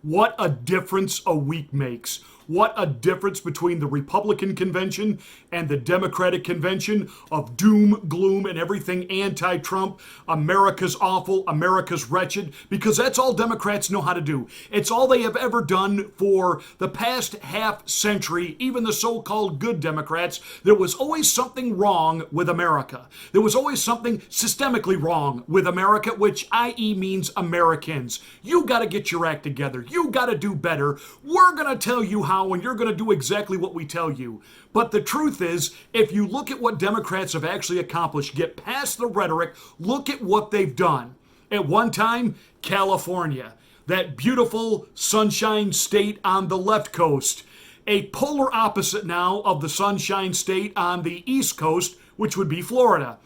What a difference a week makes. What a difference between the Republican convention and the Democratic convention of doom, gloom, and everything anti Trump. America's awful, America's wretched, because that's all Democrats know how to do. It's all they have ever done for the past half century, even the so called good Democrats. There was always something wrong with America. There was always something systemically wrong with America, which i.e. means Americans. You got to get your act together. You got to do better. We're going to tell you how, and you're going to do exactly what we tell you. But the truth is, if you look at what Democrats have actually accomplished, get past the rhetoric, look at what they've done. At one time, California, that beautiful sunshine state on the left coast, a polar opposite now of the sunshine state on the east coast, which would be Florida.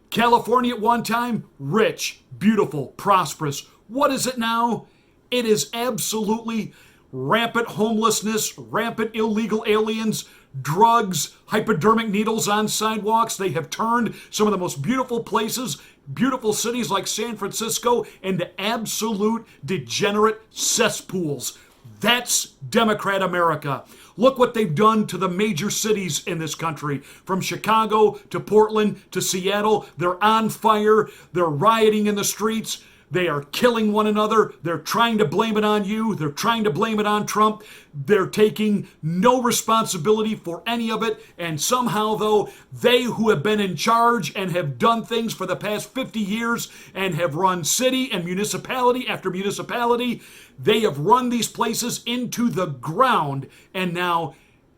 California at one time, rich, beautiful, prosperous. What is it now? It is absolutely rampant homelessness, rampant illegal aliens, drugs, hypodermic needles on sidewalks. They have turned some of the most beautiful places, beautiful cities like San Francisco, into absolute degenerate cesspools. That's Democrat America. Look what they've done to the major cities in this country. From Chicago to Portland to Seattle, they're on fire. They're rioting in the streets. They are killing one another. They're trying to blame it on you. They're trying to blame it on Trump. They're taking no responsibility for any of it. And somehow, though, they who have been in charge and have done things for the past 50 years and have run city and municipality after municipality, they have run these places into the ground. And now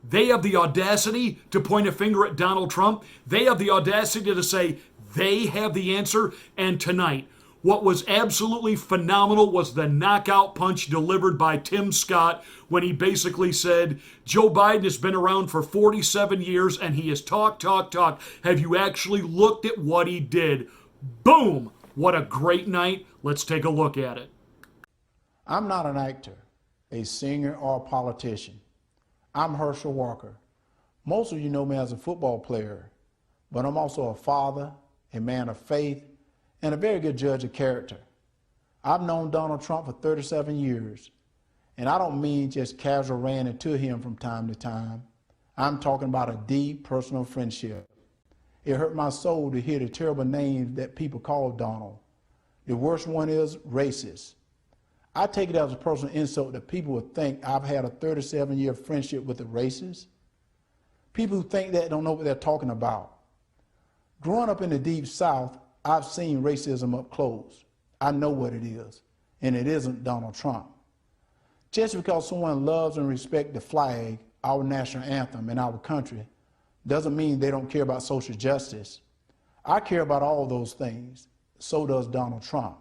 they have the audacity to point a finger at Donald Trump. They have the audacity to say they have the answer. And tonight, what was absolutely phenomenal was the knockout punch delivered by Tim Scott when he basically said, Joe Biden has been around for 47 years and he has talked. Have you actually looked at what he did? Boom! What a great night. Let's take a look at it. I'm not an actor, a singer, or a politician. I'm Herschel Walker. Most of you know me as a football player, but I'm also a father, a man of faith, and a very good judge of character. I've known Donald Trump for 37 years, and I don't mean just casual ran into him from time to time. I'm talking about a deep personal friendship. It hurt my soul to hear the terrible names that people call Donald. The worst one is racist. I take it as a personal insult that people would think I've had a 37-year friendship with a racist. People who think that don't know what they're talking about. Growing up in the Deep South, I've seen racism up close. I know what it is, and it isn't Donald Trump. Just because someone loves and respects the flag, our national anthem, and our country, doesn't mean they don't care about social justice. I care about all those things. So does Donald Trump.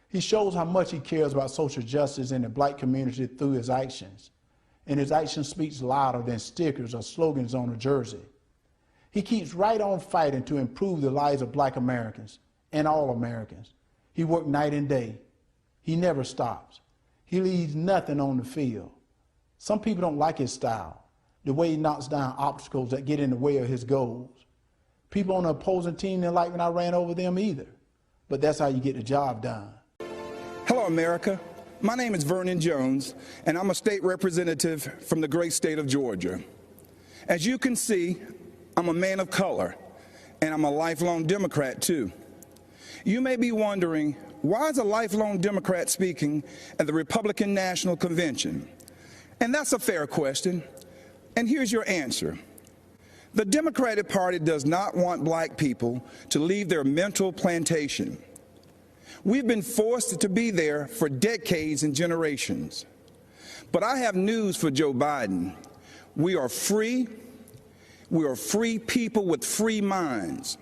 He shows how much he cares about social justice in the black community through his actions, and his action speaks louder than stickers or slogans on a jersey. He keeps right on fighting to improve the lives of black Americans and all Americans. He works night and day. He never stops. He leaves nothing on the field. Some people don't like his style, the way he knocks down obstacles that get in the way of his goals. People on the opposing team didn't like when I ran over them either, but that's how you get the job done. Hello, America. My name is Vernon Jones, and I'm a state representative from the great state of Georgia. As you can see, I'm a man of color, and I'm a lifelong Democrat, too. You may be wondering, why is a lifelong Democrat speaking at the Republican National Convention? And that's a fair question, and here's your answer. The Democratic Party does not want black people to leave their mental plantation. We've been forced to be there for decades and generations. But I have news for Joe Biden. We are free. We are free people with free minds.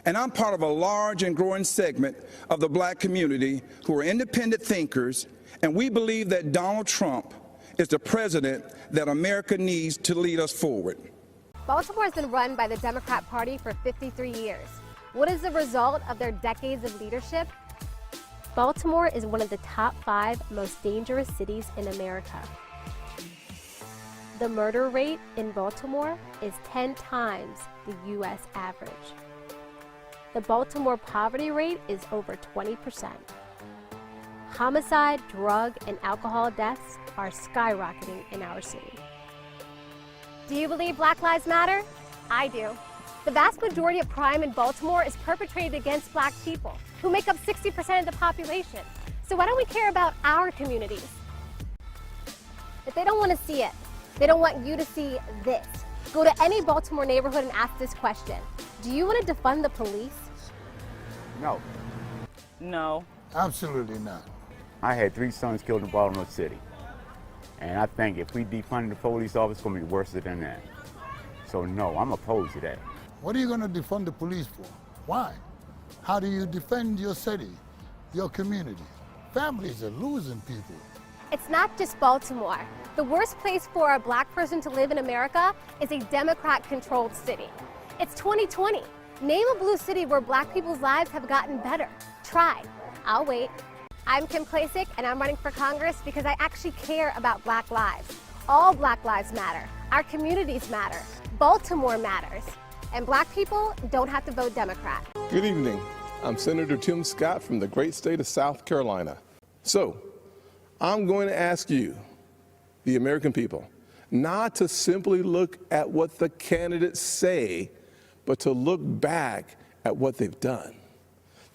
And I'm part of a large and growing segment of the black community who are independent thinkers, and we believe that Donald Trump is the president that America needs to lead us forward. Baltimore has been run by the Democrat Party for 53 years. What is the result of their decades of leadership? Baltimore is one of the top 5 most dangerous cities in America. The murder rate in Baltimore is 10 times the U.S. average. The Baltimore poverty rate is over 20%. Homicide, drug, and alcohol deaths are skyrocketing in our city. Do you believe Black Lives Matter? I do. The vast majority of crime in Baltimore is perpetrated against Black people, who make up 60% of the population. So why don't we care about our communities? If they don't want to see it, they don't want you to see this. Go to any Baltimore neighborhood and ask this question. Do you want to defund the police? No. No. Absolutely not. I had 3 sons killed in Baltimore City. And I think if we defund the police office, it's going to be worse than that. So no, I'm opposed to that. What are you going to defund the police for? Why? How do you defend your city, your community? Families are losing people. It's not just Baltimore. The worst place for a Black person to live in America is a Democrat-controlled city. It's 2020. Name a blue city where Black people's lives have gotten better. Try. I'll wait. I'm Kim Klacik, and I'm running for Congress because I actually care about Black lives. All Black lives matter. Our communities matter. Baltimore matters. And Black people don't have to vote Democrat. Good evening. I'm Senator Tim Scott from the great state of South Carolina. So, I'm going to ask you, the American people, not to simply look at what the candidates say, but to look back at what they've done.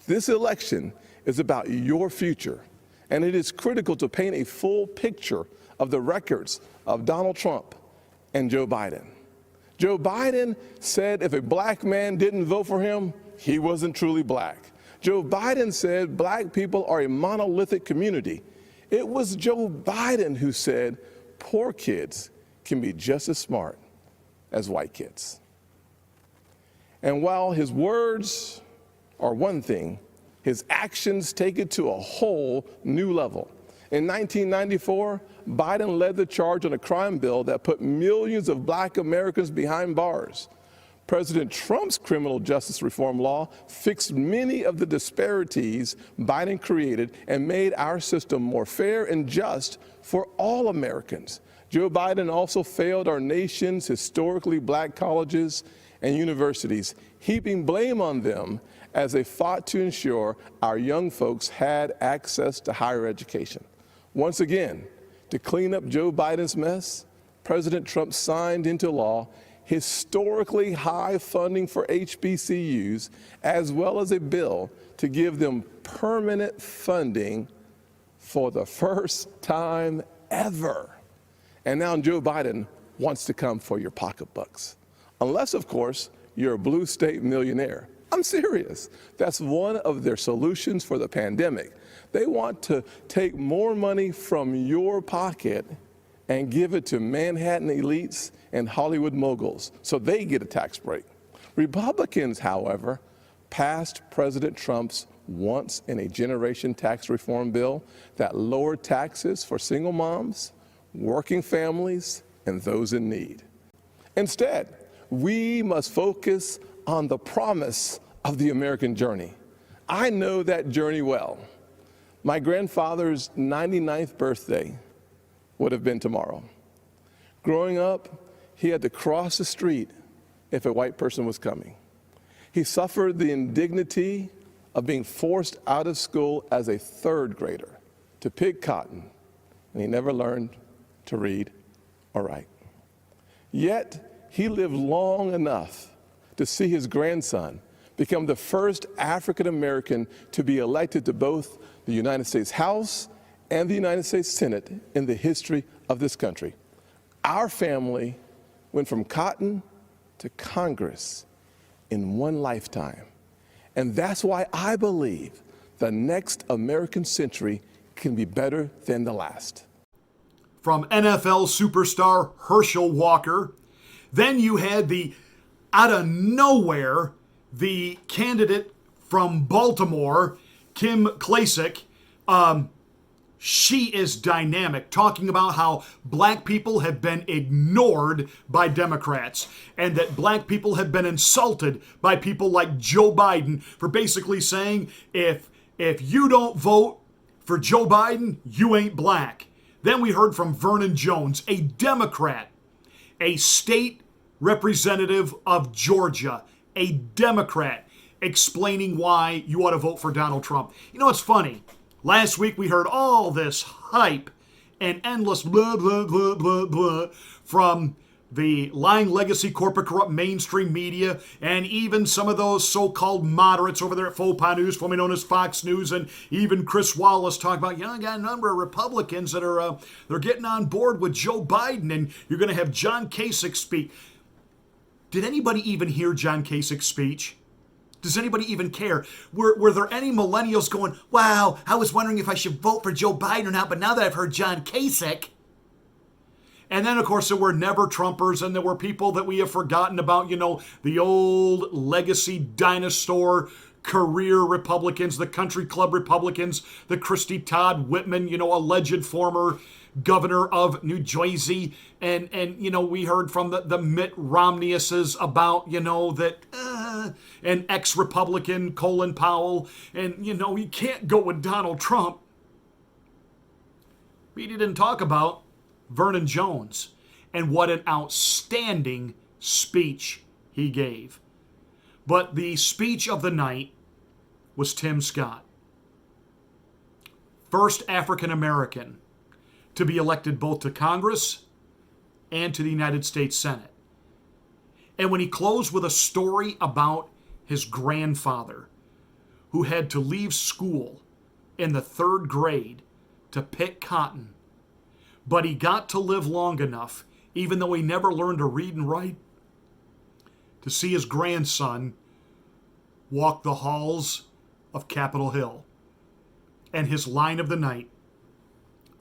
This election is about your future, and it is critical to paint a full picture of the records of Donald Trump and Joe Biden. Joe Biden said if a Black man didn't vote for him, he wasn't truly Black. Joe Biden said Black people are a monolithic community. It was Joe Biden who said poor kids can be just as smart as white kids. And while his words are one thing, his actions take it to a whole new level. In 1994, Biden led the charge on a crime bill that put millions of Black Americans behind bars. President Trump's criminal justice reform law fixed many of the disparities Biden created and made our system more fair and just for all Americans. Joe Biden also failed our nation's historically Black colleges and universities, heaping blame on them as they fought to ensure our young folks had access to higher education. Once again, to clean up Joe Biden's mess, President Trump signed into law historically high funding for HBCUs, as well as a bill to give them permanent funding for the first time ever. And now Joe Biden wants to come for your pocketbooks. Unless, of course, you're a blue state millionaire. I'm serious. That's one of their solutions for the pandemic. They want to take more money from your pocket and give it to Manhattan elites and Hollywood moguls so they get a tax break. Republicans, however, passed President Trump's once-in-a-generation tax reform bill that lowered taxes for single moms, working families, and those in need. Instead, we must focus on the promise of the American journey. I know that journey well. My grandfather's 99th birthday would have been tomorrow. Growing up, he had to cross the street if a white person was coming. He suffered the indignity of being forced out of school as a 3rd grader to pick cotton, and he never learned to read or write. Yet, he lived long enough to see his grandson become the first African American to be elected to both the United States House and the United States Senate in the history of this country. Our family went from cotton to Congress in one lifetime. And that's why I believe the next American century can be better than the last. From NFL superstar Herschel Walker. Then you had the, out of nowhere, the candidate from Baltimore, Kim Klacik. She is dynamic, talking about how black people have been ignored by Democrats and that black people have been insulted by people like Joe Biden for basically saying, if you don't vote for Joe Biden, you ain't black. Then we heard from Vernon Jones, a Democrat, a state representative of Georgia, a Democrat, explaining why you ought to vote for Donald Trump. You know, it's funny. Last week we heard all this hype and endless blah, blah, blah, blah, blah from the lying legacy corporate corrupt mainstream media and even some of those so-called moderates over there at Faux Pas News, formerly known as Fox News, and even Chris Wallace talking about, I got a number of Republicans that are they're getting on board with Joe Biden, and you're going to have John Kasich speak. Did anybody even hear John Kasich's speech? Does anybody even care? Were there any millennials going, wow, I was wondering if I should vote for Joe Biden or not, but now that I've heard John Kasich. And then, of course, there were never Trumpers, and there were people that we have forgotten about, the old legacy dinosaur career Republicans, the country club Republicans, the Christy Todd Whitman, alleged former governor of New Jersey. And we heard from the Mitt Romneys about, that an ex-Republican, Colin Powell. And, you can't go with Donald Trump. But he didn't talk about Vernon Jones and what an outstanding speech he gave. But the speech of the night was Tim Scott. First African American to be elected both to Congress and to the United States Senate. And when he closed with a story about his grandfather who had to leave school in the 3rd grade to pick cotton, but he got to live long enough, even though he never learned to read and write, to see his grandson walk the halls of Capitol Hill. And his line of the night,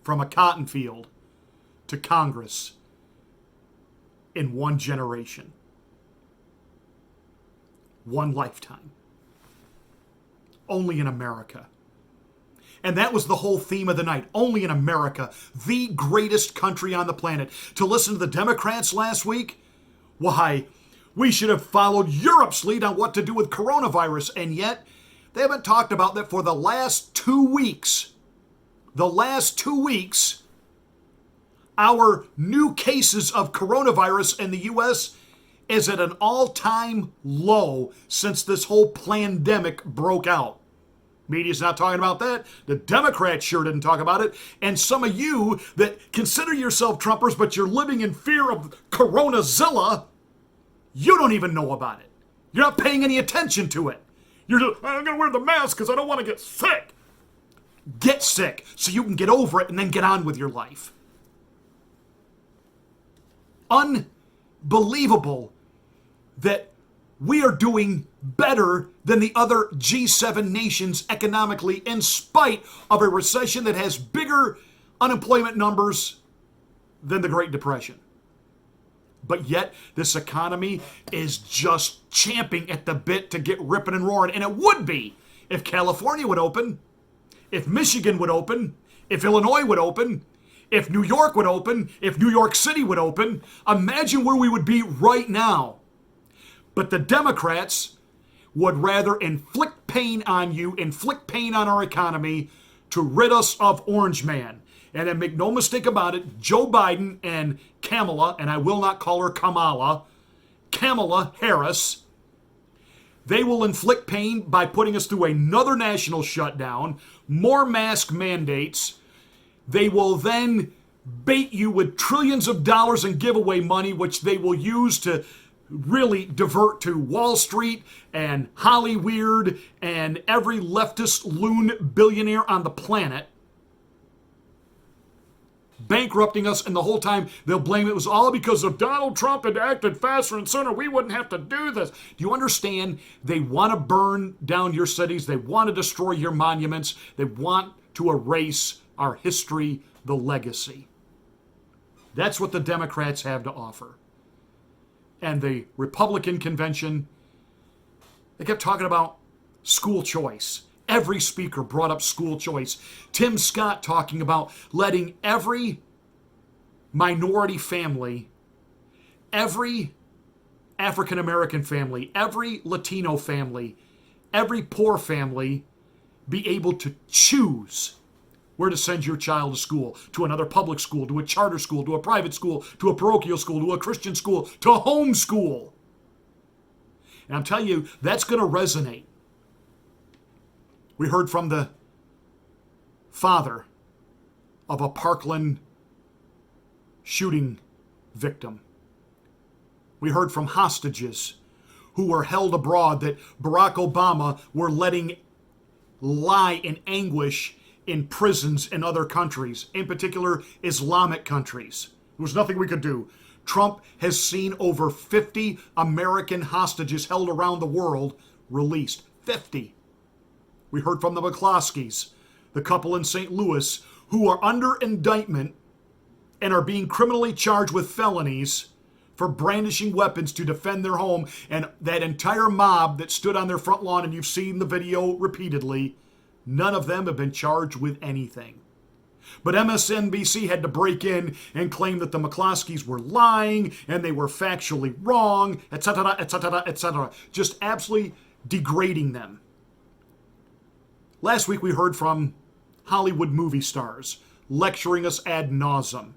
from a cotton field to Congress in one generation, one lifetime, only in America. And that was the whole theme of the night. Only in America, the greatest country on the planet. To listen to the Democrats last week, why, we should have followed Europe's lead on what to do with coronavirus. And yet, they haven't talked about that for the last 2 weeks. The last 2 weeks, our new cases of coronavirus in the U.S. is at an all-time low since this whole pandemic broke out. Media's not talking about that. The Democrats sure didn't talk about it. And some of you that consider yourself Trumpers, but you're living in fear of Coronazilla, you don't even know about it. You're not paying any attention to it. You're just, I'm going to wear the mask because I don't want to get sick. Get sick so you can get over it and then get on with your life. Unbelievable that we are doing better than the other G7 nations economically in spite of a recession that has bigger unemployment numbers than the Great Depression. But yet this economy is just champing at the bit to get ripping and roaring. And it would be if California would open, if Michigan would open, if Illinois would open, if New York would open, if New York City would open. Imagine where we would be right now. But the Democrats would rather inflict pain on you, inflict pain on our economy to rid us of Orange Man. And then make no mistake about it, Joe Biden and Kamala, and I will not call her Kamala, Kamala Harris, they will inflict pain by putting us through another national shutdown, more mask mandates. They will then bait you with trillions of dollars in giveaway money, which they will use to really divert to Wall Street and Hollyweird and every leftist loon billionaire on the planet, bankrupting us, and the whole time they'll blame it was all because of Donald Trump had acted faster and sooner. We wouldn't have to do this. Do you understand? They want to burn down your cities. They want to destroy your monuments. They want to erase our history, the legacy. That's what the Democrats have to offer. And the Republican convention, they kept talking about school choice. Every speaker brought up school choice. Tim Scott talking about letting every minority family, every African American family, every Latino family, every poor family be able to choose where to send your child to school, to another public school, to a charter school, to a private school, to a parochial school, to a Christian school, to a home school. And I'm telling you, that's going to resonate. We heard from the father of a Parkland shooting victim. We heard from hostages who were held abroad that Barack Obama were letting lie in anguish in prisons in other countries, in particular Islamic countries. There was nothing we could do. Trump has seen over 50 American hostages held around the world released. 50. We heard from the McCloskeys, the couple in St. Louis, who are under indictment and are being criminally charged with felonies for brandishing weapons to defend their home. And that entire mob that stood on their front lawn, and you've seen the video repeatedly, none of them have been charged with anything. But MSNBC had to break in and claim that the McCloskeys were lying and they were factually wrong, etc., etc., etc., just absolutely degrading them. Last week we heard from Hollywood movie stars lecturing us ad nauseum.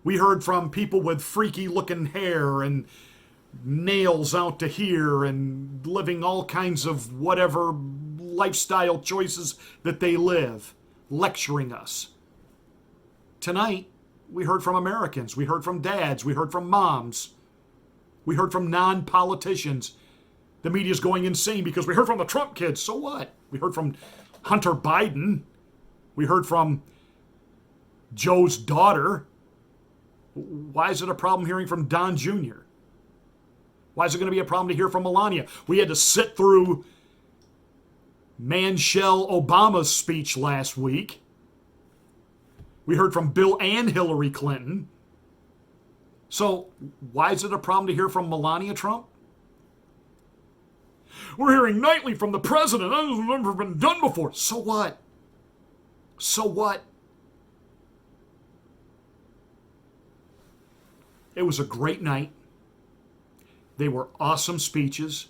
We heard from people with freaky looking hair and nails out to here and living all kinds of whatever lifestyle choices that they live, lecturing us. Tonight, we heard from Americans. We heard from dads. We heard from moms. We heard from non-politicians. The media's going insane because we heard from the Trump kids. So what? We heard from Hunter Biden. We heard from Joe's daughter. Why is it a problem hearing from Don Jr.? Why is it going to be a problem to hear from Melania? We had to sit through Manshell Obama's speech last week. We heard from Bill and Hillary Clinton. So why is it a problem to hear from Melania Trump? We're hearing nightly from the president. That has never been done before. So what? So what? It was a great night. They were awesome speeches.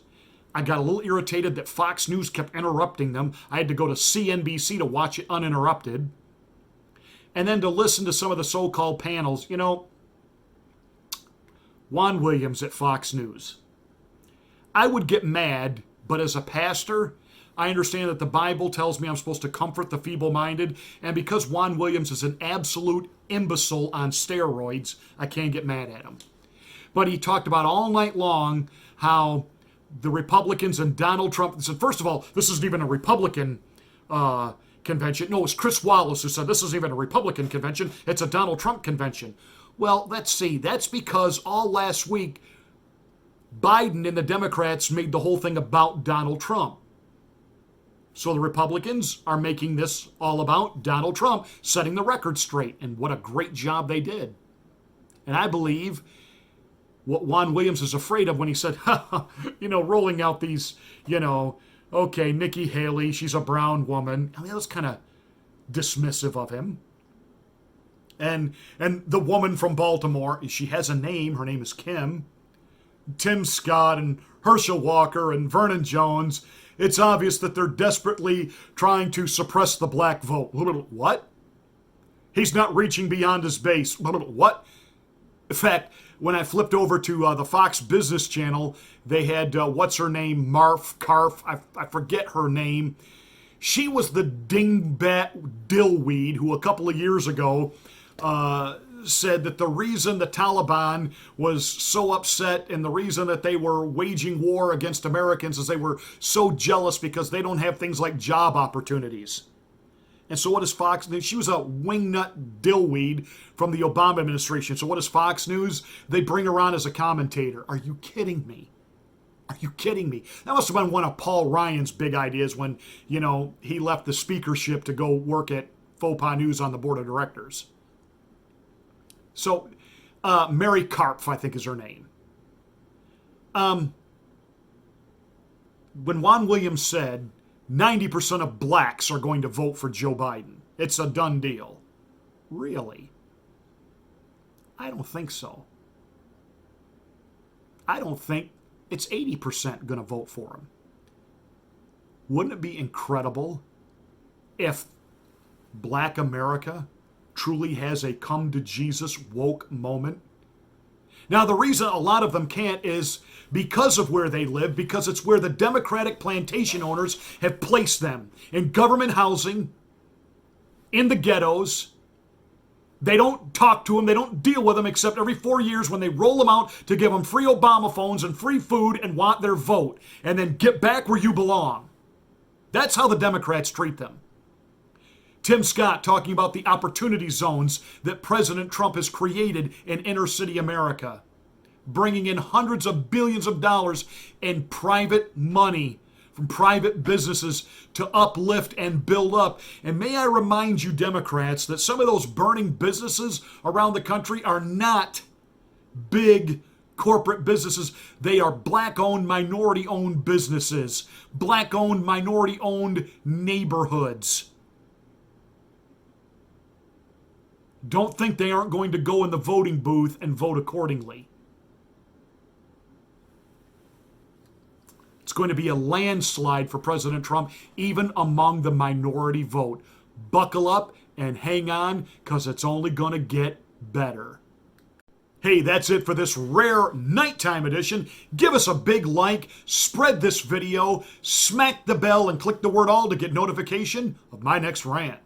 I got a little irritated that Fox News kept interrupting them. I had to go to CNBC to watch it uninterrupted. And then to listen to some of the so-called panels. You know, Juan Williams at Fox News. I would get mad, but as a pastor, I understand that the Bible tells me I'm supposed to comfort the feeble-minded, and because Juan Williams is an absolute imbecile on steroids, I can't get mad at him. But he talked about all night long how the Republicans and Donald Trump said, first of all, this isn't even a Republican convention. No, it was Chris Wallace who said this isn't even a Republican convention, it's a Donald Trump convention. Well, let's see, that's because all last week, Biden and the Democrats made the whole thing about Donald Trump. So the Republicans are making this all about Donald Trump, setting the record straight, and what a great job they did. And I believe what Juan Williams is afraid of when he said, rolling out these, okay, Nikki Haley, she's a brown woman. I mean, that was kind of dismissive of him. And the woman from Baltimore, she has a name. Her name is Kim. Tim Scott and Herschel Walker and Vernon Jones. It's obvious that they're desperately trying to suppress the black vote. What? He's not reaching beyond his base. What? In fact, when I flipped over to the Fox Business Channel, they had, what's her name, Marf Karf, I forget her name. She was the dingbat dillweed who a couple of years ago said that the reason the Taliban was so upset and the reason that they were waging war against Americans is they were so jealous because they don't have things like job opportunities. And so what is Fox News? She was a wingnut dillweed from the Obama administration. So what is Fox News? They bring her on as a commentator. Are you kidding me? Are you kidding me? That must have been one of Paul Ryan's big ideas when, he left the speakership to go work at Faux Pas News on the board of directors. So, Mary Karpf, I think is her name. When Juan Williams said 90% of blacks are going to vote for Joe Biden, it's a done deal. Really? I don't think so. I don't think it's 80% going to vote for him. Wouldn't it be incredible if Black America truly has a come to Jesus woke moment? Now, the reason a lot of them can't is because of where they live, because it's where the Democratic plantation owners have placed them in government housing, in the ghettos. They don't talk to them. They don't deal with them except every 4 years when they roll them out to give them free Obama phones and free food and want their vote. And then get back where you belong. That's how the Democrats treat them. Tim Scott talking about the opportunity zones that President Trump has created in inner city America, bringing in hundreds of billions of dollars in private money from private businesses to uplift and build up. And may I remind you, Democrats, that some of those burning businesses around the country are not big corporate businesses. They are black-owned, minority-owned businesses, black-owned, minority-owned neighborhoods. Don't think they aren't going to go in the voting booth and vote accordingly. It's going to be a landslide for President Trump, even among the minority vote. Buckle up and hang on, because it's only going to get better. Hey, that's it for this rare nighttime edition. Give us a big like, spread this video, smack the bell, and click the word all to get notification of my next rant.